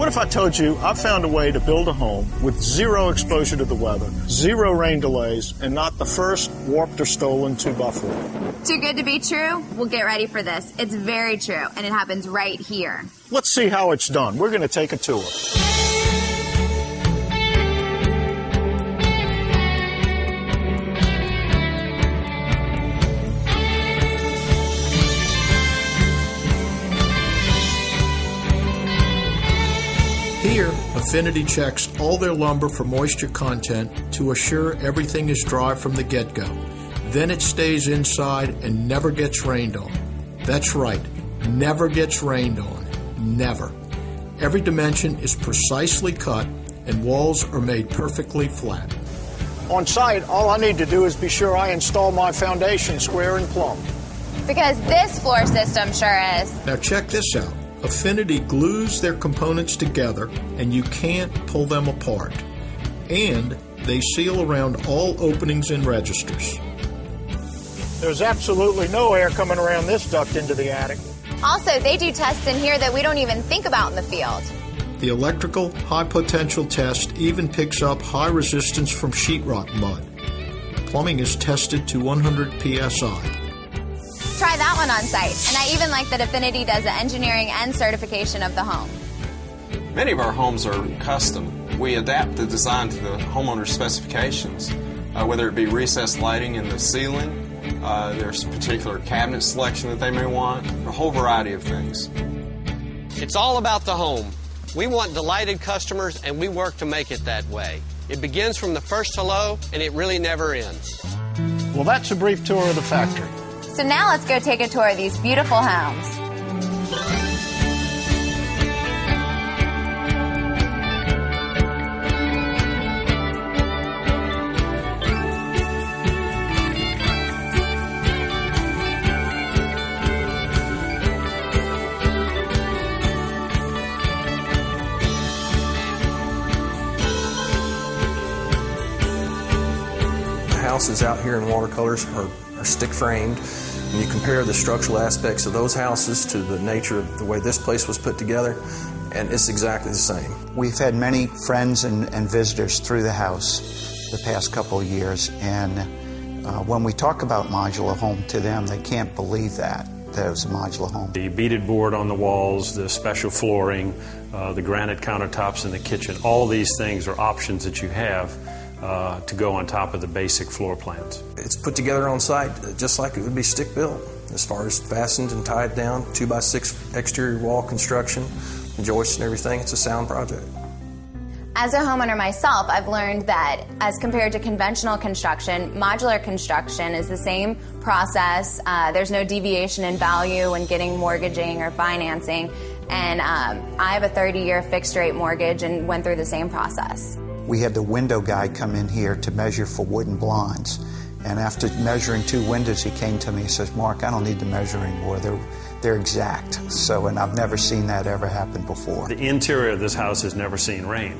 What if I told you I found a way to build a home with zero exposure to the weather, zero rain delays, and not the first warped or stolen 2x4? Too good to be true? Well, get ready for this. It's very true, and it happens right here. Let's see how it's done. We're going to take a tour. Here, Affinity checks all their lumber for moisture content to assure everything is dry from the get-go. Then it stays inside and never gets rained on. That's right, never gets rained on. Never. Every dimension is precisely cut and walls are made perfectly flat. On site, all I need to do is be sure I install my foundation square and plumb. Because this floor system sure is. Now check this out. Affinity glues their components together and you can't pull them apart. And they seal around all openings and registers. There's absolutely no air coming around this duct into the attic. Also, they do tests in here that we don't even think about in the field. The electrical high potential test even picks up high resistance from sheetrock mud. Plumbing is tested to 100 psi. Try that one on site. And I even like that Affinity does the engineering and certification of the home. Many of our homes are custom. We adapt the design to the homeowner's specifications, whether it be recessed lighting in the ceiling, there's particular cabinet selection that they may want, a whole variety of things. It's all about the home. We want delighted customers, and we work to make it that way. It begins from the first hello, and it really never ends. Well, that's a brief tour of the factory. So now let's go take a tour of these beautiful homes. The houses out here in watercolors are stick framed. And you compare the structural aspects of those houses to the nature of the way this place was put together, and it's exactly the same. We've had many friends and visitors through the house the past couple of years, and when we talk about modular home to them, they can't believe that it was a modular home. The beaded board on the walls, the special flooring, the granite countertops in the kitchen, all these things are options that you have to go on top of the basic floor plans. It's put together on site just like it would be stick built, as far as fastened and tied down, 2x6 exterior wall construction, joists and everything. It's a sound project. As a homeowner myself, I've learned that as compared to conventional construction, modular construction is the same process. There's no deviation in value when getting mortgaging or financing. And I have a 30-year fixed rate mortgage and went through the same process. We had the window guy come in here to measure for wooden blinds. And after measuring 2 windows, he came to me and says, "Mark, I don't need to measure anymore. They're exact." So, and I've never seen that ever happen before. The interior of this house has never seen rain,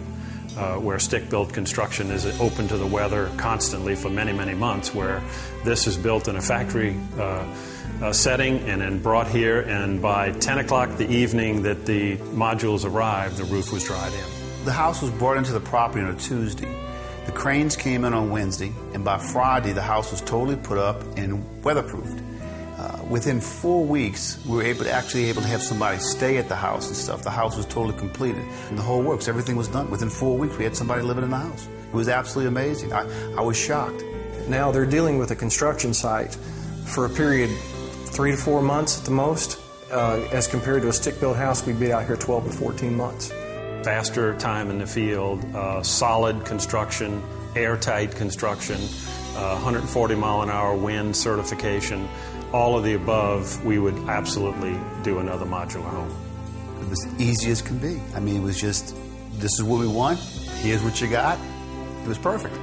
where stick-built construction is open to the weather constantly for many, many months, where this is built in a factory setting and then brought here, and by 10 o'clock the evening that the modules arrived, the roof was dried in. The house was brought into the property on a Tuesday. The cranes came in on Wednesday, and by Friday the house was totally put up and weatherproofed. Within 4 weeks, we were actually able to have somebody stay at the house and stuff. The house was totally completed. And the whole works, everything was done. Within 4 weeks, we had somebody living in the house. It was absolutely amazing. I was shocked. Now they're dealing with a construction site for a period 3 to 4 months at the most. As compared to a stick-built house, we'd be out here 12 to 14 months. Faster time in the field, solid construction, airtight construction, 140 mile an hour wind certification, all of the above. We would absolutely do another modular home. It was easy as can be. I mean, it was just, this is what we want, here's what you got. It was perfect.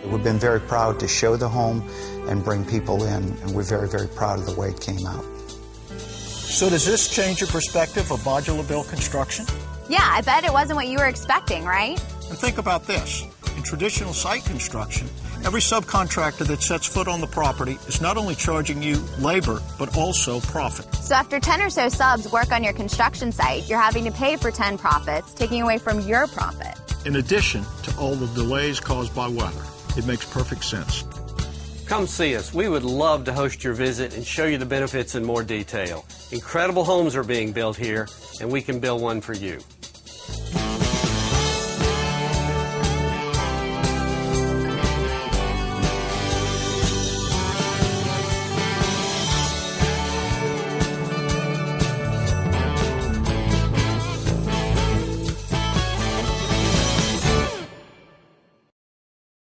We've been very proud to show the home and bring people in, and we're very, very proud of the way it came out. So does this change your perspective of modular built construction? Yeah, I bet it wasn't what you were expecting, right? And think about this. In traditional site construction, Every subcontractor that sets foot on the property is not only charging you labor, but also profit. So after 10 or so subs work on your construction site, you're having to pay for 10 profits, taking away from your profit. In addition to all the delays caused by weather. It makes perfect sense. Come see us. We would love to host your visit and show you the benefits in more detail. Incredible homes are being built here, and we can build one for you.